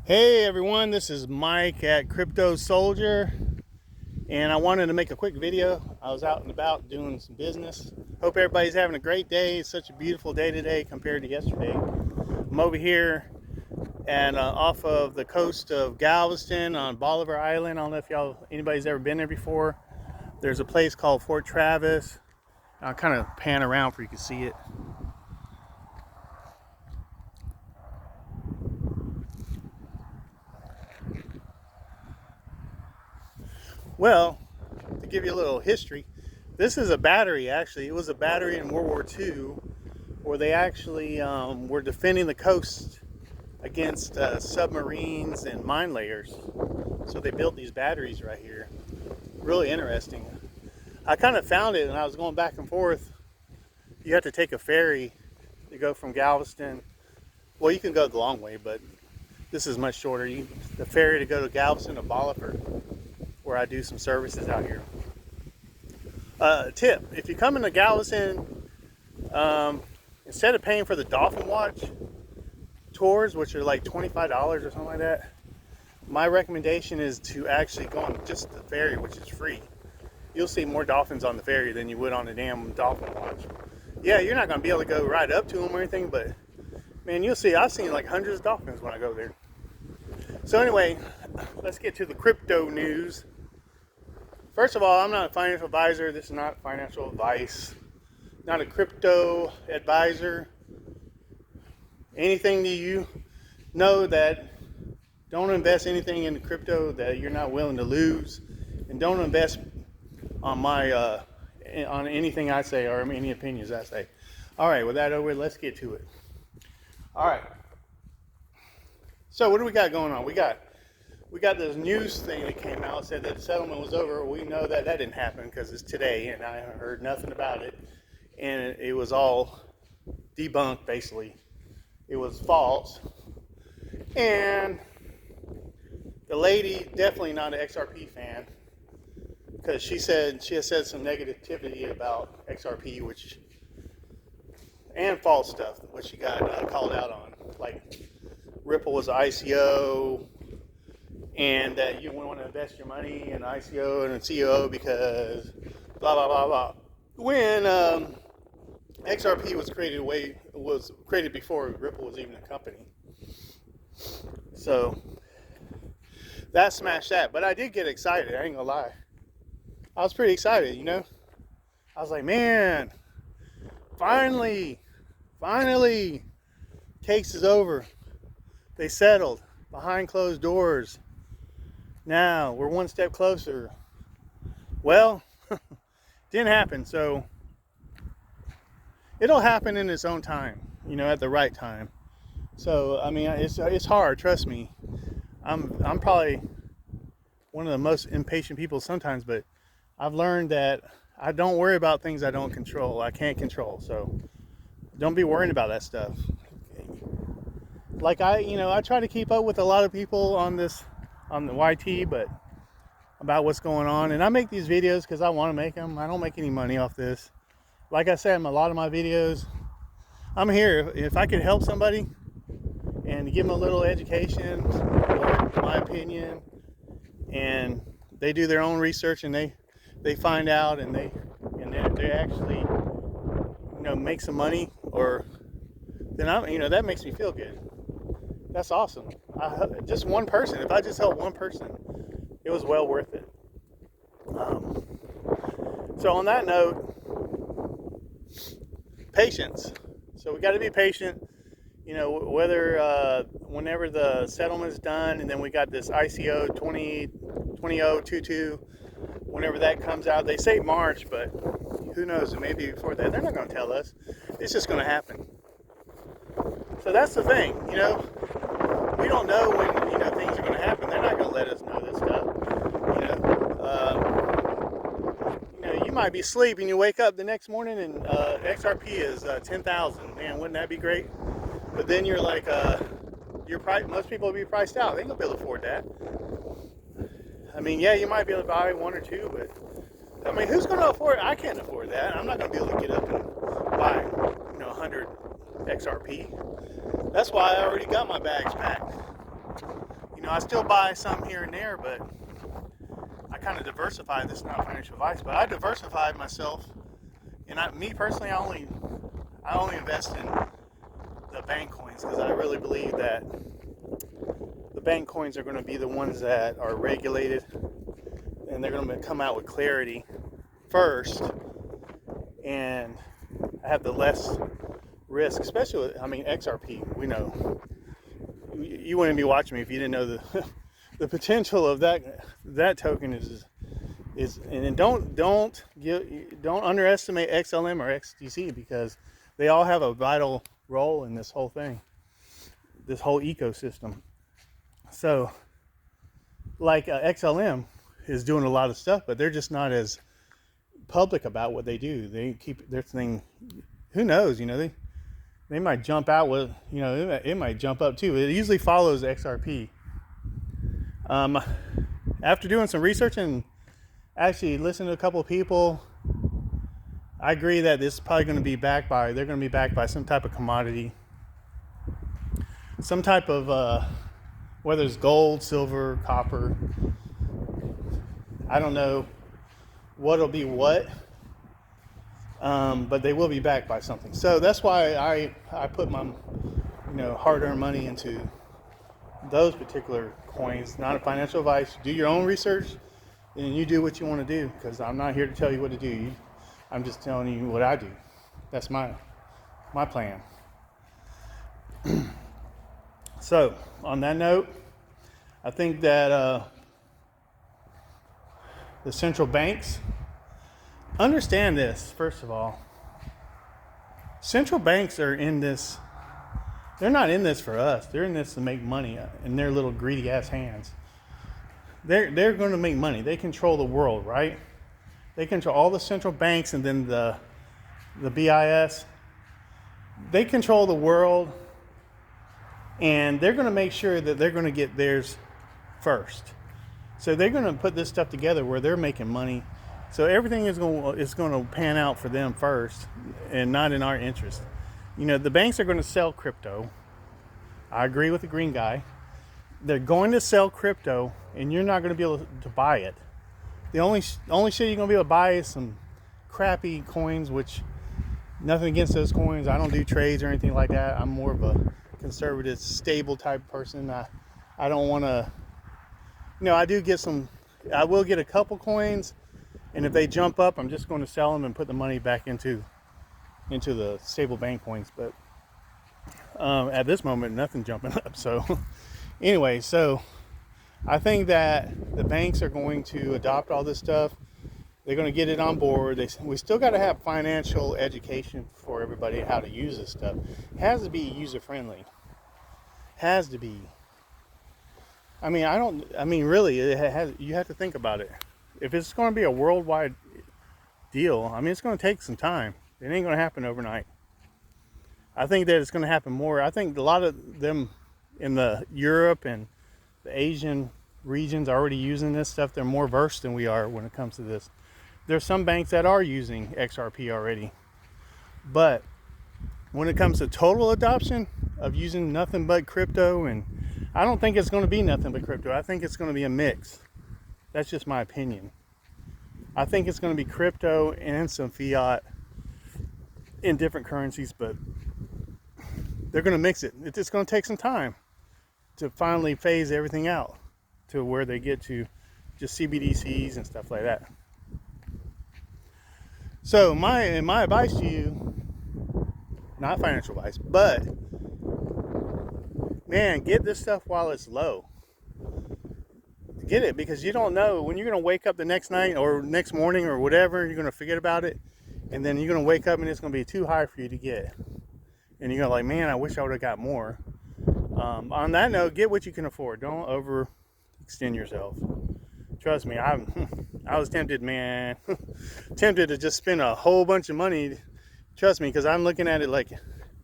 Hey everyone, this is Mike at Crypto Soldier, and I wanted to make a quick video. I was out and about doing some business. Hope everybody's having a great day. It's such a beautiful day today compared to yesterday. I'm over here and off of the coast of Galveston on Bolivar Island. I don't know if anybody's ever been there before. There's a place called Fort Travis. I'll kind of pan around for you can see it. Well, to give you a little history, this is a battery actually. It was a battery in World War II where they actually were defending the coast against submarines and mine layers. So they built these batteries right here. Really interesting. I kind of found it and I was going back and forth. You have to take a ferry to go from Galveston. Well, you can go the long way, but this is much shorter. The ferry to go to Galveston to Bolivar, where I do some services out here. Tip, if you come into Galveston, instead of paying for the Dolphin Watch tours, which are like $25 or something like that, my recommendation is to actually go on just the ferry, which is free. You'll see more dolphins on the ferry than you would on a damn Dolphin Watch. Yeah, you're not going to be able to go right up to them or anything, but man, you'll see. I've seen like hundreds of dolphins when I go there. So anyway, let's get to the crypto news. First of all, I'm not a financial advisor. This is not financial advice. Not a crypto advisor. Anything that you know that don't invest anything in crypto that you're not willing to lose, and don't invest on my on anything I say or any opinions I say. All right, with that over, let's get to it. All right. So what do we got going on? We got this news thing that came out, said that the settlement was over. We know that didn't happen because it's today, and I heard nothing about it. And it was all debunked, basically. It was false. And the lady, definitely not an XRP fan, because she has said some negativity about XRP, and false stuff, which she got called out on. Like Ripple was an ICO, and that you wouldn't want to invest your money in ICO and a CEO because blah blah blah blah. When XRP was created before Ripple was even a company, so that smashed that. But I did get excited. I ain't gonna lie. I was pretty excited, you know. I was like, man, finally, case is over. They settled behind closed doors. Now we're one step closer. Well, didn't happen, so it'll happen in its own time, you know, at the right time. So I mean, it's hard. Trust me. I'm probably one of the most impatient people sometimes, but I've learned that I don't worry about things I don't control. I can't control, so don't be worrying about that stuff. Like I try to keep up with a lot of people on the YT, but about what's going on. And I make these videos because I want to make them. I don't make any money off this. Like I said, a lot of my videos, I'm here. If I could help somebody and give them a little education or my opinion, and they do their own research and they find out and they actually make some money, or then that makes me feel good. That's awesome. Just one person. If I just help one person, it was well worth it. So on that note, patience. So we got to be patient. Whenever the settlement is done, and then we got this ICO 20022. Whenever that comes out, they say March, but who knows? Maybe before that. They're not going to tell us. It's just going to happen. So that's the thing, we don't know when things are going to happen. They're not going to let us know this stuff. You might be asleep and you wake up the next morning and XRP is 10,000. Man, wouldn't that be great? But then you're like, most people will be priced out. They ain't gonna be able to afford that. I mean, yeah, you might be able to buy one or two, but I mean, who's going to afford it? I can't afford that. I'm not going to be able to get up and buy 100 XRP. That's why I already got my bags packed. I still buy some here and there, but I kind of diversify. This is not financial advice, but I diversified myself. And me personally, I only invest in the bank coins because I really believe that the bank coins are going to be the ones that are regulated, and they're going to come out with clarity first, and have the less risk, especially with, XRP. We know you wouldn't be watching me if you didn't know the potential of that token is and don't underestimate XLM or XDC, because they all have a vital role in this whole thing, this whole ecosystem. So like XLM is doing a lot of stuff, but they're just not as public about what they do. They keep their thing, who knows, they might jump out with, it might jump up too. It usually follows XRP. After doing some research and actually listening to a couple of people, I agree that this is probably going to be backed by some type of commodity, some type of whether it's gold, silver, copper. I don't know what'll be what, but they will be backed by something. So that's why I put my hard-earned money into those particular coins. Not a financial advice. Do your own research, and you do what you want to do, because I'm not here to tell you what to do. I'm just telling you what I do. That's my plan. So on that note, I think that the central banks understand this. First of all, central banks are in this. They're not in this for us. They're in this to make money in their little greedy ass hands. They're going to make money. They control the world, right? They control all the central banks, and then the BIS. They control the world, and they're going to make sure that they're going to get theirs first. So they're going to put this stuff together where they're making money. So everything is going to pan out for them first, and not in our interest. The banks are going to sell crypto. I agree with the green guy. They're going to sell crypto, and you're not going to be able to buy it. The only shit you're going to be able to buy is some crappy coins, which nothing against those coins. I don't do trades or anything like that. I'm more of a conservative, stable type person. I don't want to, I will get a couple coins, and if they jump up, I'm just going to sell them and put the money back into the stable bank coins. But at this moment, nothing jumping up. So anyway, so I think that the banks are going to adopt all this stuff. They're going to get it on board. We still got to have financial education for everybody, how to use this stuff. It has to be user friendly. Has to be. Really, you have to think about it. If it's going to be a worldwide deal, it's going to take some time. It ain't going to happen overnight. I think that it's going to happen more. I think a lot of them in the Europe and the Asian regions are already using this stuff. They're more versed than we are when it comes to this. There's some banks that are using XRP already. But when it comes to total adoption of using nothing but crypto, and I don't think it's going to be nothing but crypto. I think it's going to be a mix. That's just my opinion. I think it's going to be crypto and some fiat in different currencies, but they're going to mix it. It's just going to take some time to finally phase everything out to where they get to just CBDCs and stuff like that. So my advice to you, not financial advice, but man, get this stuff while it's low. Get it, because you don't know when you're going to wake up the next night or next morning or whatever. You're going to forget about it, and then you're going to wake up and it's going to be too high for you to get, and you're going to like, man, I wish I would have got more. On that note, get what you can afford. Don't overextend yourself. Trust me, I was tempted, man. Tempted to just spend a whole bunch of money. Trust me, because I'm looking at it like,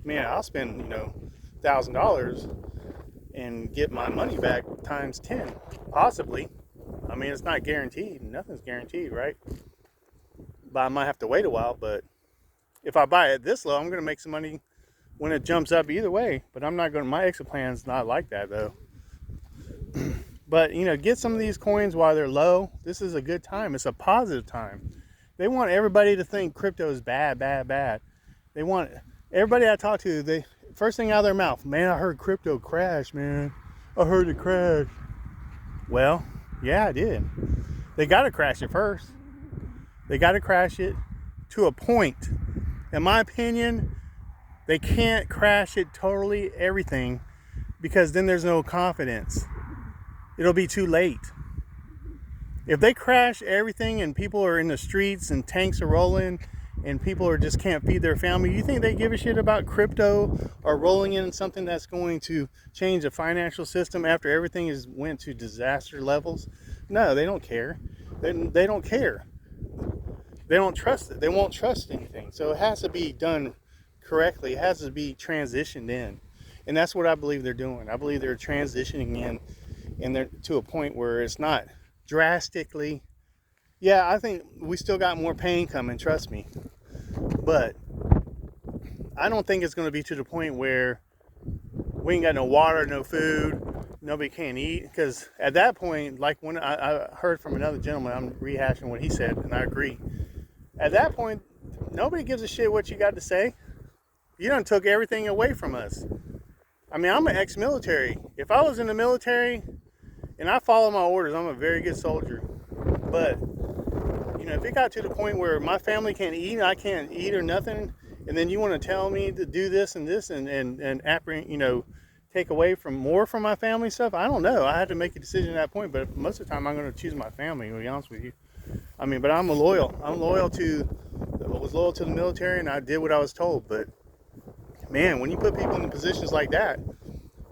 man, I'll spend $1,000 and get my money back times 10, possibly. It's not guaranteed. Nothing's guaranteed, right? But I might have to wait a while. But if I buy it this low, I'm going to make some money when it jumps up either way. But I'm not going to. My exit plan's not like that, though. But, get some of these coins while they're low. This is a good time. It's a positive time. They want everybody to think crypto is bad, bad, bad. They want everybody I talk to, they first thing out of their mouth, man, I heard crypto crash, man. I heard it crash. Well, yeah, I did. They got to crash it first. They got to crash it to a point. In my opinion, they can't crash it totally everything, because then there's no confidence. It'll be too late. If they crash everything and people are in the streets and tanks are rolling and people just can't feed their family, you think they give a shit about crypto or rolling in something that's going to change the financial system after everything went to disaster levels? No, they don't care. They don't care. They don't trust it. They won't trust anything. So it has to be done correctly. It has to be transitioned in. And that's what I believe they're doing. I believe they're transitioning in, and they're to a point where it's not drastically. Yeah, I think we still got more pain coming, trust me. But I don't think it's going to be to the point where we ain't got no water, no food, nobody can't eat. Because at that point, like when I heard from another gentleman, I'm rehashing what he said, and I agree. At that point, nobody gives a shit what you got to say. You done took everything away from us. I mean, I'm an ex-military. If I was in the military and I follow my orders, I'm a very good soldier. But, if it got to the point where my family can't eat, I can't eat or nothing, and then you want to tell me to do this and this and take away more from my family stuff, I don't know. I had to make a decision at that point, but most of the time I'm going to choose my family, to be honest with you. I mean, but I'm loyal. I was loyal to the military, and I did what I was told. But man, when you put people in positions like that,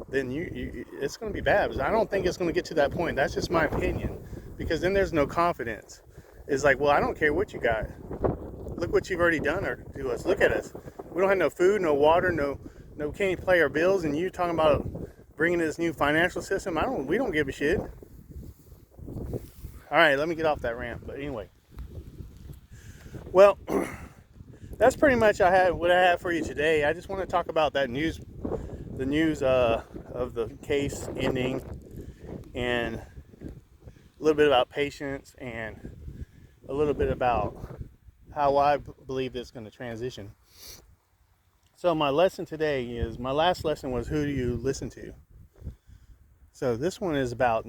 then it's going to be bad. I don't think it's going to get to that point. That's just my opinion, because then there's no confidence. It's like, well, I don't care what you got. Look what you've already done to us. Look at us. We don't have no food, no water, no can't even pay our bills, and you talking about bringing this new financial system. We don't give a shit. All right, let me get off that rant. But anyway, well, that's pretty much what I have for you today. I just want to talk about that news, the news of the case ending, and a little bit about patience, and a little bit about how I believe it's going to transition. So my lesson today my last lesson was, who do you listen to? So this one is about,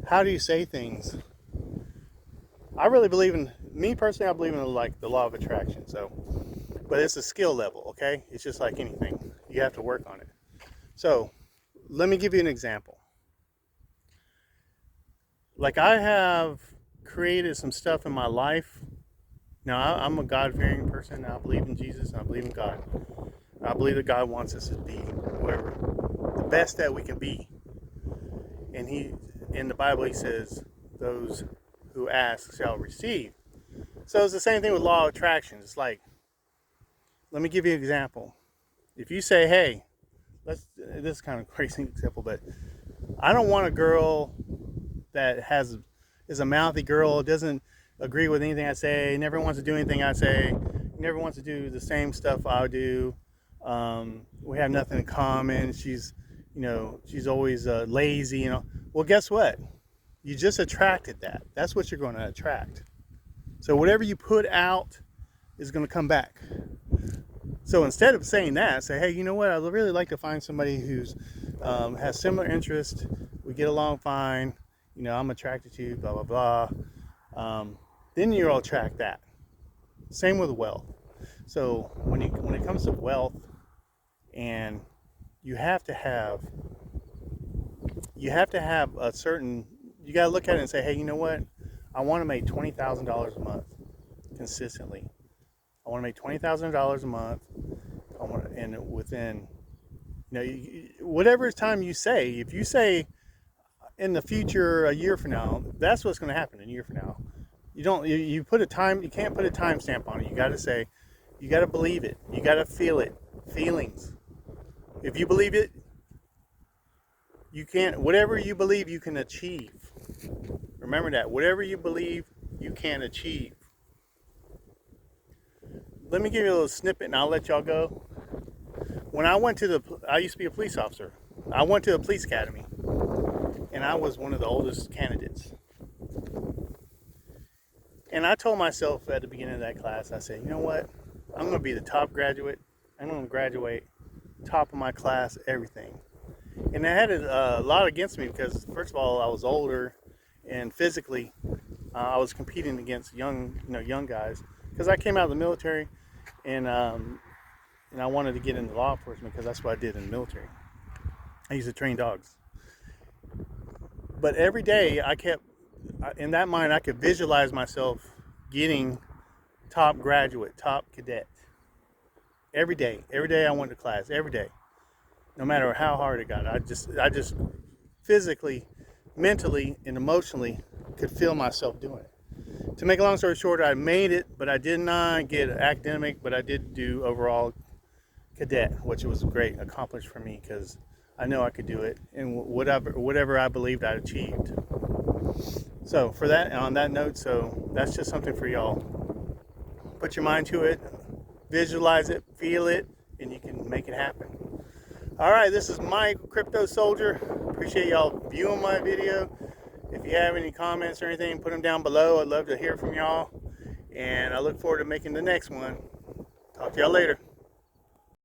how do you say things? I really believe me personally, I believe in like the law of attraction. So, but it's a skill level, okay? It's just like anything. You have to work on it. So let me give you an example. Like, I have created some stuff in my life. Now, I'm a God-fearing person. I believe in Jesus, and I believe in God. I believe that God wants us to be the best that we can be. And in the Bible, he says, those who ask shall receive. So it's the same thing with law of attraction. It's like, let me give you an example. If you say, hey, this is kind of a crazy example, but I don't want a girl that is a mouthy girl, doesn't agree with anything I say, never wants to do anything I say, never wants to do the same stuff I do. We have nothing in common. She's always lazy. Well, guess what? You just attracted that. That's what you're going to attract. So whatever you put out is going to come back. So instead of saying that, say, hey, you know what? I'd really like to find somebody who's has similar interests. We get along fine. I'm attracted to you, blah, blah, blah. Then you'll attract that. Same with wealth. So when it comes to wealth, and you have to have a certain, you got to look at it and say, hey, you know what? I want to make $20,000 a month consistently. I want to make $20,000 a month. And within, whatever time you say, if you say in the future, a year from now, that's what's going to happen in a year from now. You put a time, you can't put a time stamp on it. You got to say, you got to believe it. You got to feel it. Feelings. If you believe it, you can't, whatever you believe, you can achieve. Remember that. Whatever you believe, you can achieve. Let me give you a little snippet and I'll let y'all go. When I used to be a police officer. I went to the police academy. and I was one of the oldest candidates. And I told myself at the beginning of that class, I said, you know what? I'm going to be the top graduate. I'm going to graduate, top of my class, everything. And I had a lot against me because, first of all, I was older, and physically, I was competing against young guys because I came out of the military, and I wanted to get into law enforcement because that's what I did in the military. I used to train dogs. But every day in that mind, I could visualize myself getting top graduate, top cadet. Every day I went to class, every day, no matter how hard it got. I just physically, mentally, and emotionally could feel myself doing it. To make a long story short, I made it, but I did not get academic, but I did do overall cadet, which was a great accomplishment for me because I know I could do it, and whatever I believed I achieved. So for that, on that note, so that's just something for y'all. Put your mind to it, visualize it, feel it, and you can make it happen. All right, this is Mike, Crypto Soldier. Appreciate y'all viewing my video. If you have any comments or anything, put them down below. I'd love to hear from y'all, and I look forward to making the next one. Talk to y'all later.